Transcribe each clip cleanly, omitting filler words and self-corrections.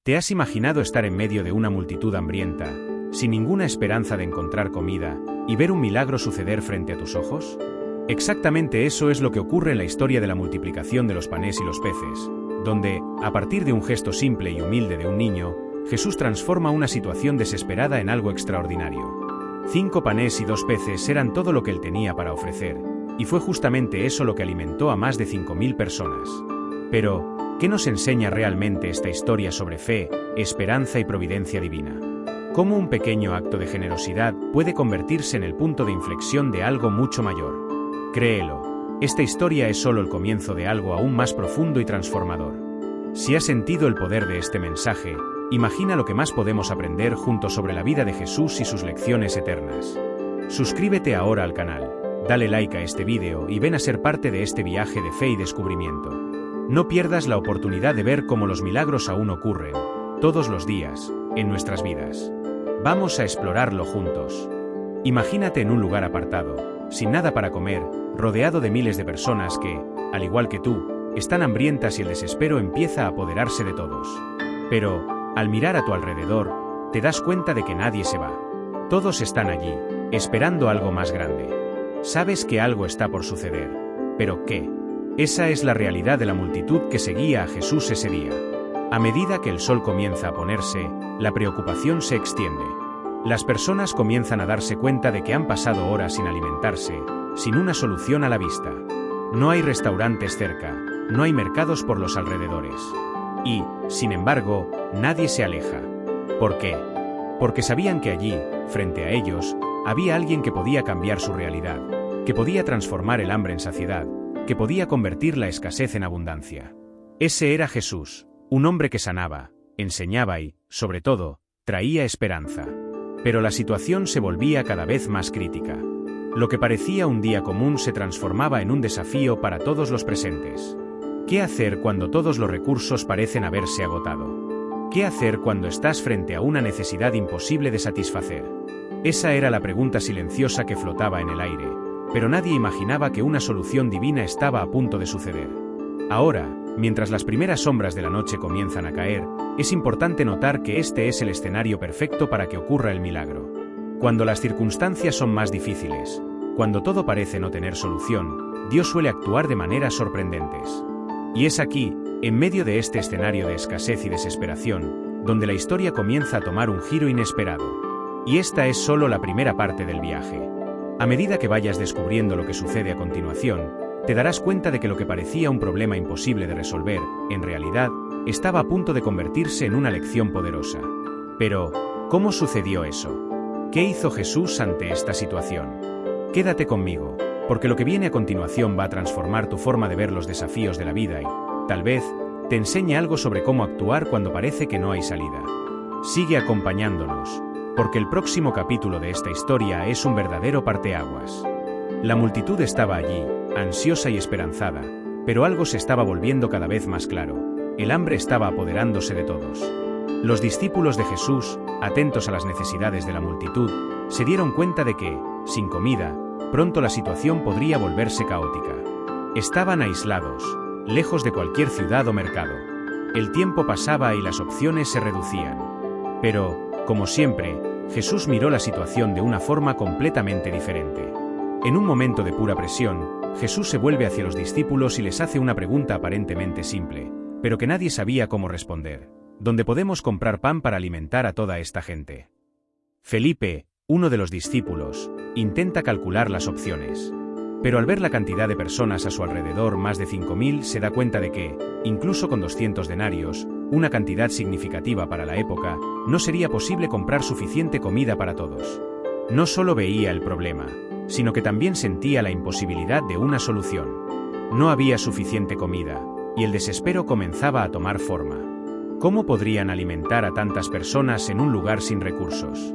¿Te has imaginado estar en medio de una multitud hambrienta, sin ninguna esperanza de encontrar comida, y ver un milagro suceder frente a tus ojos? Exactamente eso es lo que ocurre en la historia de la multiplicación de los panes y los peces, donde, a partir de un gesto simple y humilde de un niño, Jesús transforma una situación desesperada en algo extraordinario. 5 panes y 2 peces eran todo lo que él tenía para ofrecer, y fue justamente eso lo que alimentó a más de 5.000 personas. Pero, ¿qué nos enseña realmente esta historia sobre fe, esperanza y providencia divina? ¿Cómo un pequeño acto de generosidad puede convertirse en el punto de inflexión de algo mucho mayor? Créelo, esta historia es solo el comienzo de algo aún más profundo y transformador. Si has sentido el poder de este mensaje, imagina lo que más podemos aprender juntos sobre la vida de Jesús y sus lecciones eternas. Suscríbete ahora al canal, dale like a este vídeo y ven a ser parte de este viaje de fe y descubrimiento. No pierdas la oportunidad de ver cómo los milagros aún ocurren, todos los días, en nuestras vidas. Vamos a explorarlo juntos. Imagínate en un lugar apartado, sin nada para comer, rodeado de miles de personas que, al igual que tú, están hambrientas y el desespero empieza a apoderarse de todos. Pero, al mirar a tu alrededor, te das cuenta de que nadie se va. Todos están allí, esperando algo más grande. Sabes que algo está por suceder. ¿Pero qué? Esa es la realidad de la multitud que seguía a Jesús ese día. A medida que el sol comienza a ponerse, la preocupación se extiende. Las personas comienzan a darse cuenta de que han pasado horas sin alimentarse, sin una solución a la vista. No hay restaurantes cerca, no hay mercados por los alrededores. Y, sin embargo, nadie se aleja. ¿Por qué? Porque sabían que allí, frente a ellos, había alguien que podía cambiar su realidad, que podía transformar el hambre en saciedad, que podía convertir la escasez en abundancia. Ese era Jesús, un hombre que sanaba, enseñaba y, sobre todo, traía esperanza. Pero la situación se volvía cada vez más crítica. Lo que parecía un día común se transformaba en un desafío para todos los presentes. ¿Qué hacer cuando todos los recursos parecen haberse agotado? ¿Qué hacer cuando estás frente a una necesidad imposible de satisfacer? Esa era la pregunta silenciosa que flotaba en el aire, pero nadie imaginaba que una solución divina estaba a punto de suceder. Ahora, mientras las primeras sombras de la noche comienzan a caer, es importante notar que este es el escenario perfecto para que ocurra el milagro. Cuando las circunstancias son más difíciles, cuando todo parece no tener solución, Dios suele actuar de maneras sorprendentes. Y es aquí, en medio de este escenario de escasez y desesperación, donde la historia comienza a tomar un giro inesperado. Y esta es solo la primera parte del viaje. A medida que vayas descubriendo lo que sucede a continuación, te darás cuenta de que lo que parecía un problema imposible de resolver, en realidad, estaba a punto de convertirse en una lección poderosa. Pero, ¿cómo sucedió eso? ¿Qué hizo Jesús ante esta situación? Quédate conmigo, porque lo que viene a continuación va a transformar tu forma de ver los desafíos de la vida y, tal vez, te enseñe algo sobre cómo actuar cuando parece que no hay salida. Sigue acompañándonos, porque el próximo capítulo de esta historia es un verdadero parteaguas. La multitud estaba allí, ansiosa y esperanzada, pero algo se estaba volviendo cada vez más claro. El hambre estaba apoderándose de todos. Los discípulos de Jesús, atentos a las necesidades de la multitud, se dieron cuenta de que, sin comida, pronto la situación podría volverse caótica. Estaban aislados, lejos de cualquier ciudad o mercado. El tiempo pasaba y las opciones se reducían. Pero, como siempre, Jesús miró la situación de una forma completamente diferente. En un momento de pura presión, Jesús se vuelve hacia los discípulos y les hace una pregunta aparentemente simple, pero que nadie sabía cómo responder. ¿Dónde podemos comprar pan para alimentar a toda esta gente? Felipe, uno de los discípulos, intenta calcular las opciones. Pero al ver la cantidad de personas a su alrededor, más de 5.000, se da cuenta de que, incluso con 200 denarios, una cantidad significativa para la época, no sería posible comprar suficiente comida para todos. No solo veía el problema, sino que también sentía la imposibilidad de una solución. No había suficiente comida, y el desespero comenzaba a tomar forma. ¿Cómo podrían alimentar a tantas personas en un lugar sin recursos?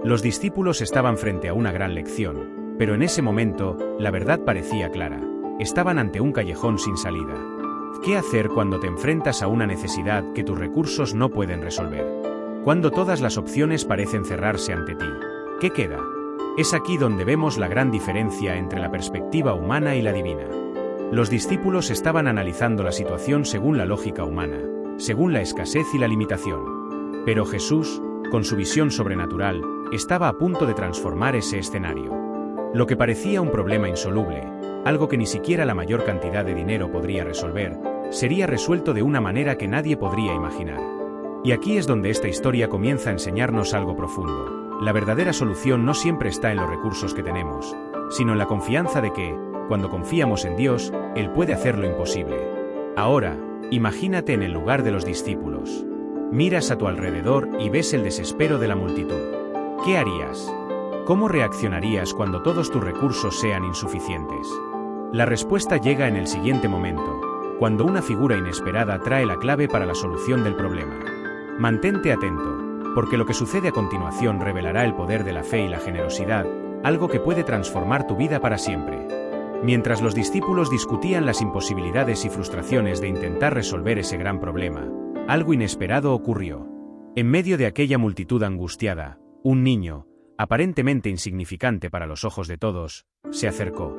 Los discípulos estaban frente a una gran lección, pero en ese momento, la verdad parecía clara. Estaban ante un callejón sin salida. ¿Qué hacer cuando te enfrentas a una necesidad que tus recursos no pueden resolver? Cuando todas las opciones parecen cerrarse ante ti, ¿qué queda? Es aquí donde vemos la gran diferencia entre la perspectiva humana y la divina. Los discípulos estaban analizando la situación según la lógica humana, según la escasez y la limitación. Pero Jesús, con su visión sobrenatural, estaba a punto de transformar ese escenario. Lo que parecía un problema insoluble, algo que ni siquiera la mayor cantidad de dinero podría resolver, sería resuelto de una manera que nadie podría imaginar. Y aquí es donde esta historia comienza a enseñarnos algo profundo. La verdadera solución no siempre está en los recursos que tenemos, sino en la confianza de que, cuando confiamos en Dios, Él puede hacer lo imposible. Ahora, imagínate en el lugar de los discípulos. Miras a tu alrededor y ves el desespero de la multitud. ¿Qué harías? ¿Cómo reaccionarías cuando todos tus recursos sean insuficientes? La respuesta llega en el siguiente momento, cuando una figura inesperada trae la clave para la solución del problema. Mantente atento, porque lo que sucede a continuación revelará el poder de la fe y la generosidad, algo que puede transformar tu vida para siempre. Mientras los discípulos discutían las imposibilidades y frustraciones de intentar resolver ese gran problema, algo inesperado ocurrió. En medio de aquella multitud angustiada, un niño, aparentemente insignificante para los ojos de todos, se acercó.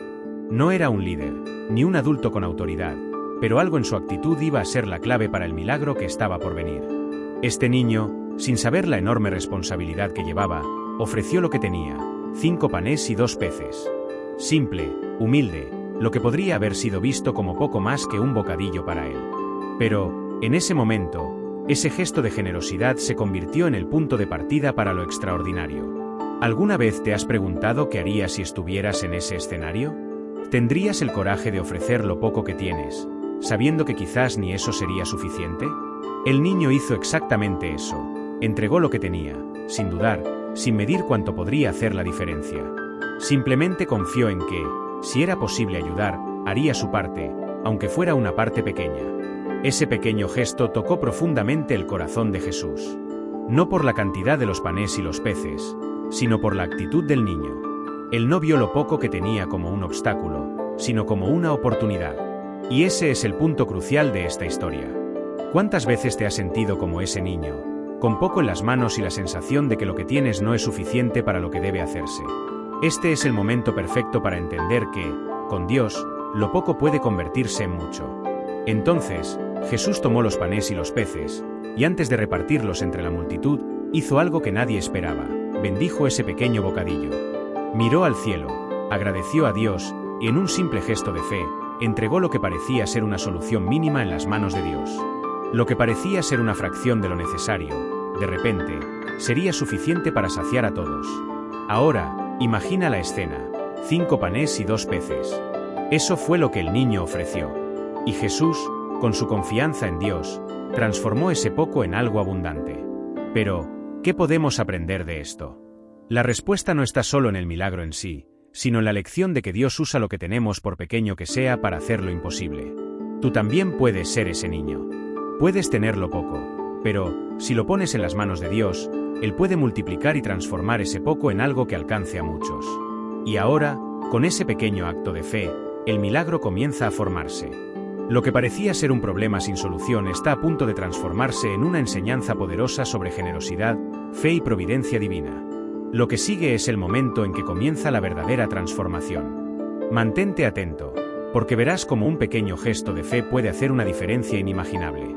No era un líder, ni un adulto con autoridad, pero algo en su actitud iba a ser la clave para el milagro que estaba por venir. Este niño, sin saber la enorme responsabilidad que llevaba, ofreció lo que tenía, 5 panes y 2 peces. Simple, humilde, lo que podría haber sido visto como poco más que un bocadillo para él. Pero, en ese momento, ese gesto de generosidad se convirtió en el punto de partida para lo extraordinario. ¿Alguna vez te has preguntado qué harías si estuvieras en ese escenario? ¿Tendrías el coraje de ofrecer lo poco que tienes, sabiendo que quizás ni eso sería suficiente? El niño hizo exactamente eso. Entregó lo que tenía, sin dudar, sin medir cuánto podría hacer la diferencia. Simplemente confió en que, si era posible ayudar, haría su parte, aunque fuera una parte pequeña. Ese pequeño gesto tocó profundamente el corazón de Jesús. No por la cantidad de los panes y los peces, sino por la actitud del niño. Él no vio lo poco que tenía como un obstáculo, sino como una oportunidad. Y ese es el punto crucial de esta historia. ¿Cuántas veces te has sentido como ese niño, con poco en las manos y la sensación de que lo que tienes no es suficiente para lo que debe hacerse? Este es el momento perfecto para entender que, con Dios, lo poco puede convertirse en mucho. Entonces, Jesús tomó los panes y los peces, y antes de repartirlos entre la multitud, hizo algo que nadie esperaba: bendijo ese pequeño bocadillo. Miró al cielo, agradeció a Dios, y en un simple gesto de fe, entregó lo que parecía ser una solución mínima en las manos de Dios. Lo que parecía ser una fracción de lo necesario, de repente, sería suficiente para saciar a todos. Ahora, imagina la escena: 5 panes y 2 peces. Eso fue lo que el niño ofreció. Y Jesús, con su confianza en Dios, transformó ese poco en algo abundante. Pero, ¿qué podemos aprender de esto? La respuesta no está solo en el milagro en sí, sino en la lección de que Dios usa lo que tenemos, por pequeño que sea, para hacer lo imposible. Tú también puedes ser ese niño. Puedes tenerlo poco, pero, si lo pones en las manos de Dios, Él puede multiplicar y transformar ese poco en algo que alcance a muchos. Y ahora, con ese pequeño acto de fe, el milagro comienza a formarse. Lo que parecía ser un problema sin solución está a punto de transformarse en una enseñanza poderosa sobre generosidad, fe y providencia divina. Lo que sigue es el momento en que comienza la verdadera transformación. Mantente atento, porque verás cómo un pequeño gesto de fe puede hacer una diferencia inimaginable.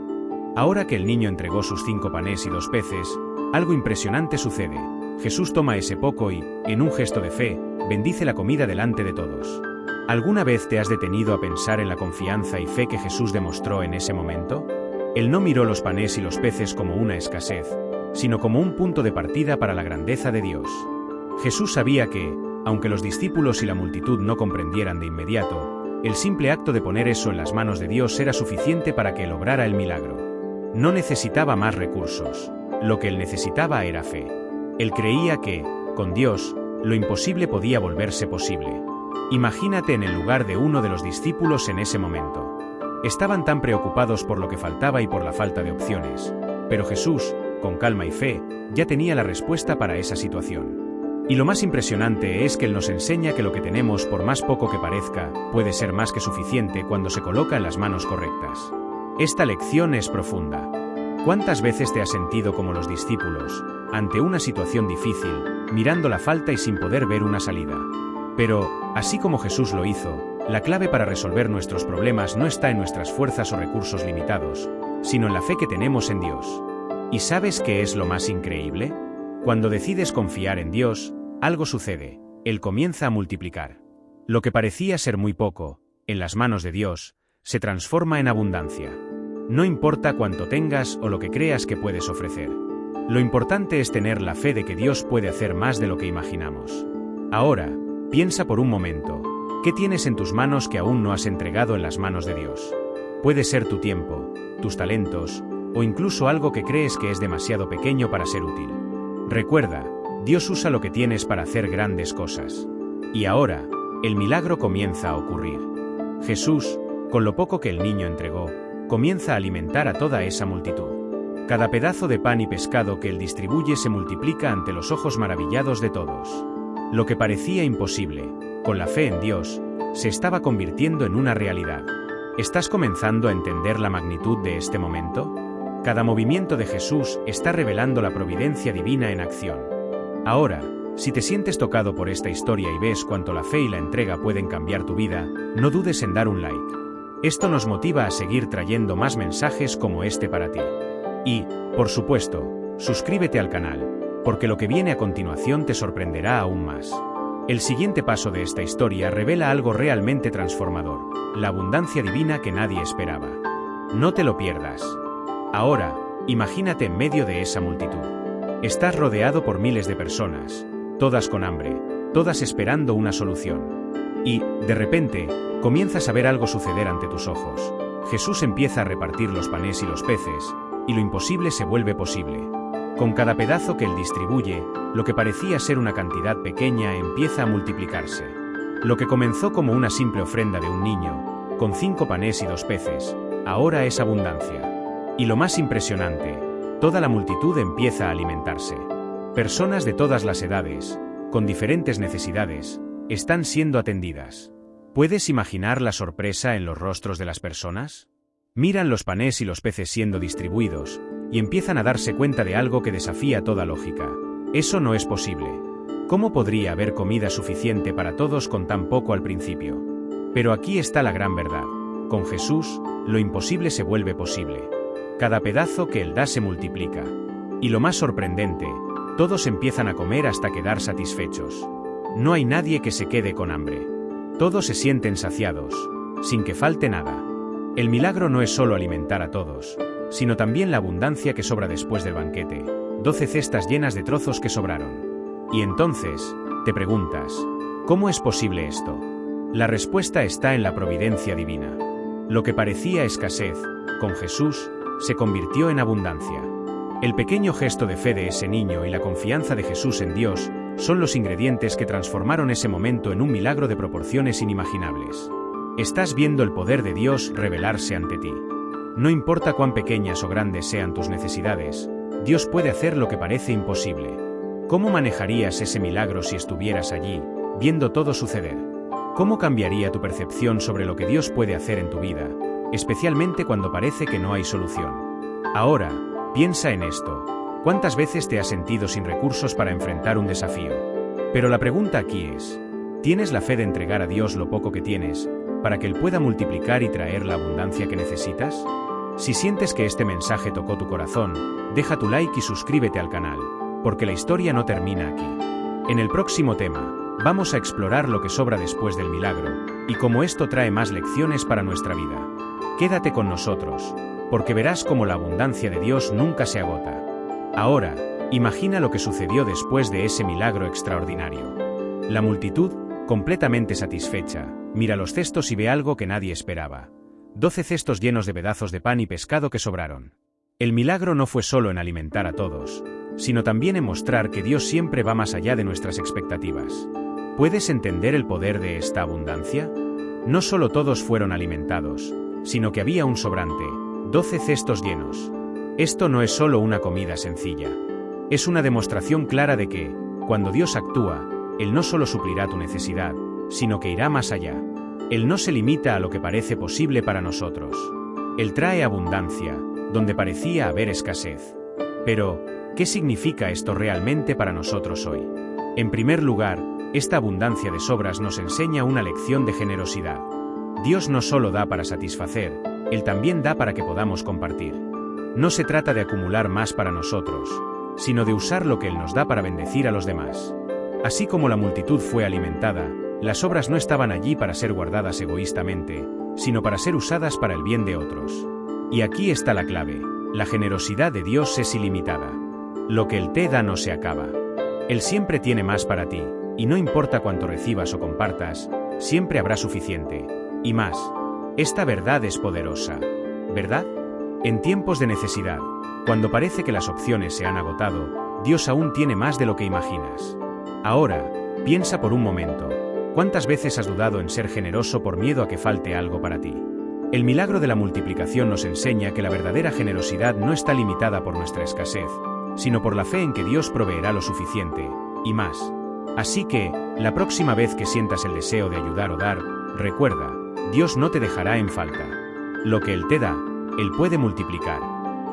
Ahora que el niño entregó sus 5 panes y 2 peces, algo impresionante sucede. Jesús toma ese poco y, en un gesto de fe, bendice la comida delante de todos. ¿Alguna vez te has detenido a pensar en la confianza y fe que Jesús demostró en ese momento? Él no miró los panes y los peces como una escasez, sino como un punto de partida para la grandeza de Dios. Jesús sabía que, aunque los discípulos y la multitud no comprendieran de inmediato, el simple acto de poner eso en las manos de Dios era suficiente para que lograra el milagro. No necesitaba más recursos, lo que él necesitaba era fe. Él creía que, con Dios, lo imposible podía volverse posible. Imagínate en el lugar de uno de los discípulos en ese momento. Estaban tan preocupados por lo que faltaba y por la falta de opciones, pero Jesús, con calma y fe, ya tenía la respuesta para esa situación. Y lo más impresionante es que Él nos enseña que lo que tenemos, por más poco que parezca, puede ser más que suficiente cuando se coloca en las manos correctas. Esta lección es profunda. ¿Cuántas veces te has sentido como los discípulos, ante una situación difícil, mirando la falta y sin poder ver una salida? Pero, así como Jesús lo hizo, la clave para resolver nuestros problemas no está en nuestras fuerzas o recursos limitados, sino en la fe que tenemos en Dios. ¿Y sabes qué es lo más increíble? Cuando decides confiar en Dios, algo sucede. Él comienza a multiplicar. Lo que parecía ser muy poco, en las manos de Dios, se transforma en abundancia. No importa cuánto tengas o lo que creas que puedes ofrecer. Lo importante es tener la fe de que Dios puede hacer más de lo que imaginamos. Ahora, piensa por un momento, ¿qué tienes en tus manos que aún no has entregado en las manos de Dios? Puede ser tu tiempo, tus talentos, o incluso algo que crees que es demasiado pequeño para ser útil. Recuerda, Dios usa lo que tienes para hacer grandes cosas. Y ahora, el milagro comienza a ocurrir. Jesús, con lo poco que el niño entregó, comienza a alimentar a toda esa multitud. Cada pedazo de pan y pescado que él distribuye se multiplica ante los ojos maravillados de todos. Lo que parecía imposible, con la fe en Dios, se estaba convirtiendo en una realidad. ¿Estás comenzando a entender la magnitud de este momento? Cada movimiento de Jesús está revelando la providencia divina en acción. Ahora, si te sientes tocado por esta historia y ves cuánto la fe y la entrega pueden cambiar tu vida, no dudes en dar un like. Esto nos motiva a seguir trayendo más mensajes como este para ti. Y, por supuesto, suscríbete al canal, porque lo que viene a continuación te sorprenderá aún más. El siguiente paso de esta historia revela algo realmente transformador, la abundancia divina que nadie esperaba. No te lo pierdas. Ahora, imagínate en medio de esa multitud. Estás rodeado por miles de personas, todas con hambre, todas esperando una solución. Y, de repente, comienzas a ver algo suceder ante tus ojos. Jesús empieza a repartir los panes y los peces, y lo imposible se vuelve posible. Con cada pedazo que él distribuye, lo que parecía ser una cantidad pequeña empieza a multiplicarse. Lo que comenzó como una simple ofrenda de un niño, con 5 panes y 2 peces, ahora es abundancia. Y lo más impresionante, toda la multitud empieza a alimentarse. Personas de todas las edades, con diferentes necesidades, están siendo atendidas. ¿Puedes imaginar la sorpresa en los rostros de las personas? Miran los panes y los peces siendo distribuidos, y empiezan a darse cuenta de algo que desafía toda lógica. Eso no es posible. ¿Cómo podría haber comida suficiente para todos con tan poco al principio? Pero aquí está la gran verdad. Con Jesús, lo imposible se vuelve posible. Cada pedazo que él da se multiplica. Y lo más sorprendente, todos empiezan a comer hasta quedar satisfechos. No hay nadie que se quede con hambre. Todos se sienten saciados, sin que falte nada. El milagro no es solo alimentar a todos, sino también la abundancia que sobra después del banquete, 12 cestas llenas de trozos que sobraron. Y entonces, te preguntas, ¿cómo es posible esto? La respuesta está en la providencia divina. Lo que parecía escasez, con Jesús, se convirtió en abundancia. El pequeño gesto de fe de ese niño y la confianza de Jesús en Dios son los ingredientes que transformaron ese momento en un milagro de proporciones inimaginables. Estás viendo el poder de Dios revelarse ante ti. No importa cuán pequeñas o grandes sean tus necesidades, Dios puede hacer lo que parece imposible. ¿Cómo manejarías ese milagro si estuvieras allí, viendo todo suceder? ¿Cómo cambiaría tu percepción sobre lo que Dios puede hacer en tu vida, especialmente cuando parece que no hay solución? Ahora, piensa en esto. ¿Cuántas veces te has sentido sin recursos para enfrentar un desafío? Pero la pregunta aquí es, ¿tienes la fe de entregar a Dios lo poco que tienes, para que Él pueda multiplicar y traer la abundancia que necesitas? Si sientes que este mensaje tocó tu corazón, deja tu like y suscríbete al canal, porque la historia no termina aquí. En el próximo tema, vamos a explorar lo que sobra después del milagro, y cómo esto trae más lecciones para nuestra vida. Quédate con nosotros, porque verás cómo la abundancia de Dios nunca se agota. Ahora, imagina lo que sucedió después de ese milagro extraordinario. La multitud, completamente satisfecha, mira los cestos y ve algo que nadie esperaba. 12 cestos llenos de pedazos de pan y pescado que sobraron. El milagro no fue solo en alimentar a todos, sino también en mostrar que Dios siempre va más allá de nuestras expectativas. ¿Puedes entender el poder de esta abundancia? No solo todos fueron alimentados, sino que había un sobrante, 12 cestos llenos. Esto no es solo una comida sencilla. Es una demostración clara de que, cuando Dios actúa, Él no solo suplirá tu necesidad, sino que irá más allá. Él no se limita a lo que parece posible para nosotros. Él trae abundancia, donde parecía haber escasez. Pero, ¿qué significa esto realmente para nosotros hoy? En primer lugar, esta abundancia de sobras nos enseña una lección de generosidad. Dios no solo da para satisfacer, Él también da para que podamos compartir. No se trata de acumular más para nosotros, sino de usar lo que Él nos da para bendecir a los demás. Así como la multitud fue alimentada, las obras no estaban allí para ser guardadas egoístamente, sino para ser usadas para el bien de otros. Y aquí está la clave: la generosidad de Dios es ilimitada. Lo que Él te da no se acaba. Él siempre tiene más para ti, y no importa cuánto recibas o compartas, siempre habrá suficiente, y más. Esta verdad es poderosa, ¿verdad? En tiempos de necesidad, cuando parece que las opciones se han agotado, Dios aún tiene más de lo que imaginas. Ahora, piensa por un momento, ¿cuántas veces has dudado en ser generoso por miedo a que falte algo para ti? El milagro de la multiplicación nos enseña que la verdadera generosidad no está limitada por nuestra escasez, sino por la fe en que Dios proveerá lo suficiente, y más. Así que, la próxima vez que sientas el deseo de ayudar o dar, recuerda, Dios no te dejará en falta. Lo que Él te da, Él puede multiplicar.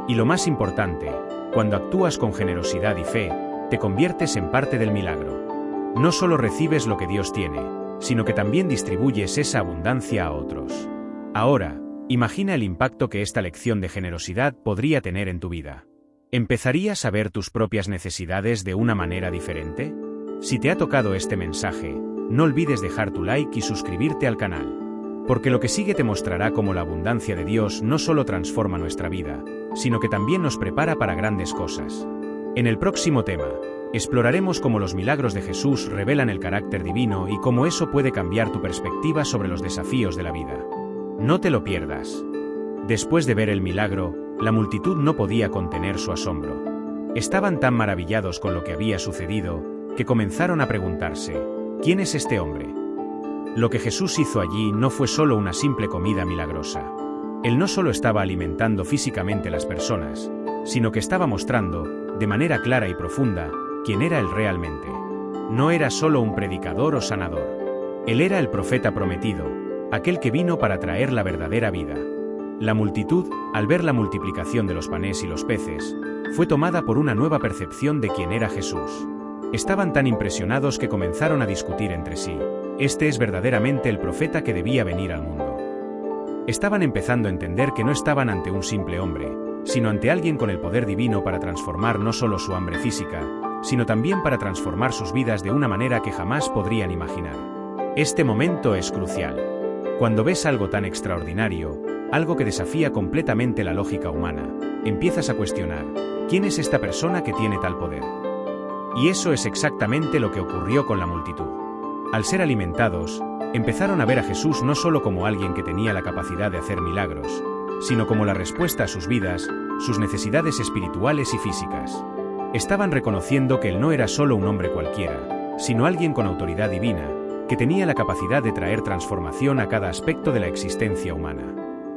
Y lo más importante, cuando actúas con generosidad y fe, te conviertes en parte del milagro. No solo recibes lo que Dios tiene, sino que también distribuyes esa abundancia a otros. Ahora, imagina el impacto que esta lección de generosidad podría tener en tu vida. ¿Empezarías a ver tus propias necesidades de una manera diferente? Si te ha tocado este mensaje, no olvides dejar tu like y suscribirte al canal. Porque lo que sigue te mostrará cómo la abundancia de Dios no solo transforma nuestra vida, sino que también nos prepara para grandes cosas. En el próximo tema, exploraremos cómo los milagros de Jesús revelan el carácter divino y cómo eso puede cambiar tu perspectiva sobre los desafíos de la vida. No te lo pierdas. Después de ver el milagro, la multitud no podía contener su asombro. Estaban tan maravillados con lo que había sucedido, que comenzaron a preguntarse, ¿quién es este hombre? Lo que Jesús hizo allí no fue solo una simple comida milagrosa. Él no solo estaba alimentando físicamente a las personas, sino que estaba mostrando, de manera clara y profunda, quién era Él realmente. No era solo un predicador o sanador. Él era el profeta prometido, aquel que vino para traer la verdadera vida. La multitud, al ver la multiplicación de los panes y los peces, fue tomada por una nueva percepción de quién era Jesús. Estaban tan impresionados que comenzaron a discutir entre sí. Este es verdaderamente el profeta que debía venir al mundo. Estaban empezando a entender que no estaban ante un simple hombre, sino ante alguien con el poder divino para transformar no solo su hambre física, sino también para transformar sus vidas de una manera que jamás podrían imaginar. Este momento es crucial. Cuando ves algo tan extraordinario, algo que desafía completamente la lógica humana, empiezas a cuestionar, ¿quién es esta persona que tiene tal poder? Y eso es exactamente lo que ocurrió con la multitud. Al ser alimentados, empezaron a ver a Jesús no solo como alguien que tenía la capacidad de hacer milagros, sino como la respuesta a sus vidas, sus necesidades espirituales y físicas. Estaban reconociendo que Él no era solo un hombre cualquiera, sino alguien con autoridad divina, que tenía la capacidad de traer transformación a cada aspecto de la existencia humana.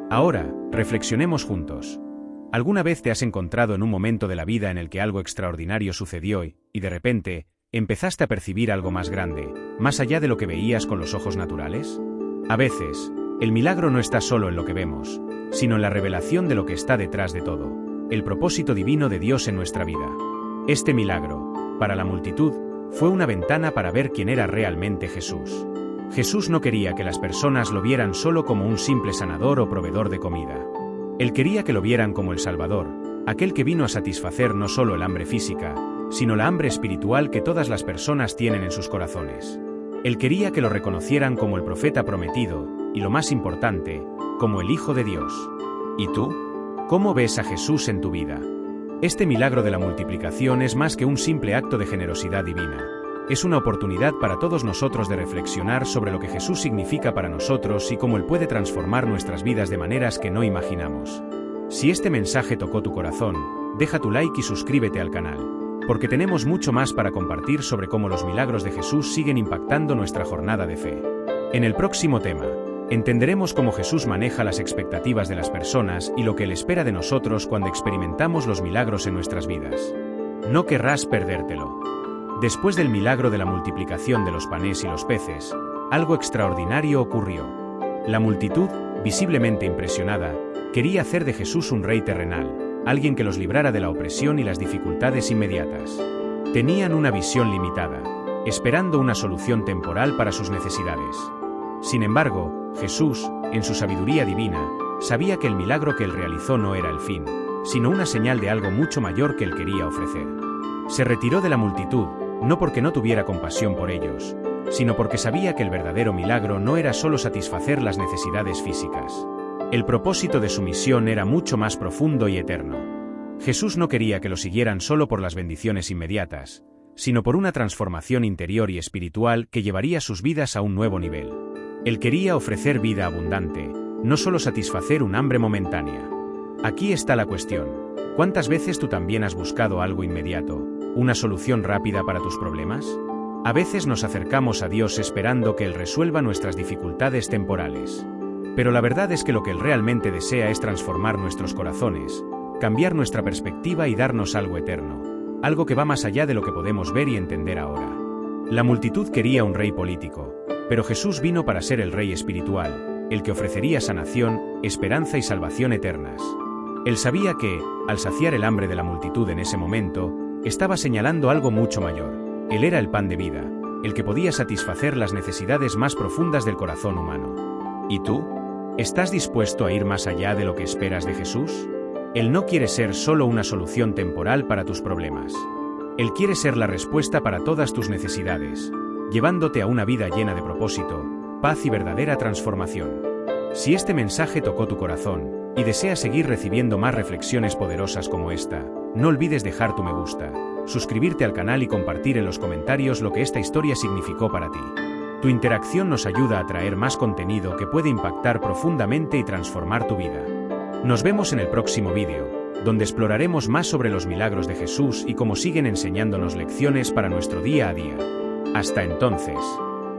Ahora, reflexionemos juntos. ¿Alguna vez te has encontrado en un momento de la vida en el que algo extraordinario sucedió y de repente, empezaste a percibir algo más grande, más allá de lo que veías con los ojos naturales? A veces, el milagro no está solo en lo que vemos, sino en la revelación de lo que está detrás de todo, el propósito divino de Dios en nuestra vida. Este milagro, para la multitud, fue una ventana para ver quién era realmente Jesús. Jesús no quería que las personas lo vieran solo como un simple sanador o proveedor de comida. Él quería que lo vieran como el Salvador, aquel que vino a satisfacer no solo el hambre física, sino la hambre espiritual que todas las personas tienen en sus corazones. Él quería que lo reconocieran como el profeta prometido, y lo más importante, como el Hijo de Dios. ¿Y tú? ¿Cómo ves a Jesús en tu vida? Este milagro de la multiplicación es más que un simple acto de generosidad divina. Es una oportunidad para todos nosotros de reflexionar sobre lo que Jesús significa para nosotros y cómo Él puede transformar nuestras vidas de maneras que no imaginamos. Si este mensaje tocó tu corazón, deja tu like y suscríbete al canal, porque tenemos mucho más para compartir sobre cómo los milagros de Jesús siguen impactando nuestra jornada de fe. En el próximo tema, entenderemos cómo Jesús maneja las expectativas de las personas y lo que Él espera de nosotros cuando experimentamos los milagros en nuestras vidas. No querrás perdértelo. Después del milagro de la multiplicación de los panes y los peces, algo extraordinario ocurrió. La multitud, visiblemente impresionada, quería hacer de Jesús un rey terrenal, alguien que los librara de la opresión y las dificultades inmediatas. Tenían una visión limitada, esperando una solución temporal para sus necesidades. Sin embargo, Jesús, en su sabiduría divina, sabía que el milagro que Él realizó no era el fin, sino una señal de algo mucho mayor que él quería ofrecer. Se retiró de la multitud, no porque no tuviera compasión por ellos, sino porque sabía que el verdadero milagro no era solo satisfacer las necesidades físicas. El propósito de su misión era mucho más profundo y eterno. Jesús no quería que lo siguieran solo por las bendiciones inmediatas, sino por una transformación interior y espiritual que llevaría sus vidas a un nuevo nivel. Él quería ofrecer vida abundante, no solo satisfacer un hambre momentánea. Aquí está la cuestión. ¿Cuántas veces tú también has buscado algo inmediato, una solución rápida para tus problemas? A veces nos acercamos a Dios esperando que Él resuelva nuestras dificultades temporales. Pero la verdad es que lo que Él realmente desea es transformar nuestros corazones, cambiar nuestra perspectiva y darnos algo eterno, algo que va más allá de lo que podemos ver y entender ahora. La multitud quería un rey político, pero Jesús vino para ser el rey espiritual, el que ofrecería sanación, esperanza y salvación eternas. Él sabía que, al saciar el hambre de la multitud en ese momento, estaba señalando algo mucho mayor. Él era el pan de vida, el que podía satisfacer las necesidades más profundas del corazón humano. ¿Y tú? ¿Estás dispuesto a ir más allá de lo que esperas de Jesús? Él no quiere ser solo una solución temporal para tus problemas. Él quiere ser la respuesta para todas tus necesidades, llevándote a una vida llena de propósito, paz y verdadera transformación. Si este mensaje tocó tu corazón, y deseas seguir recibiendo más reflexiones poderosas como esta, no olvides dejar tu me gusta, suscribirte al canal y compartir en los comentarios lo que esta historia significó para ti. Tu interacción nos ayuda a traer más contenido que puede impactar profundamente y transformar tu vida. Nos vemos en el próximo vídeo, donde exploraremos más sobre los milagros de Jesús y cómo siguen enseñándonos lecciones para nuestro día a día. Hasta entonces.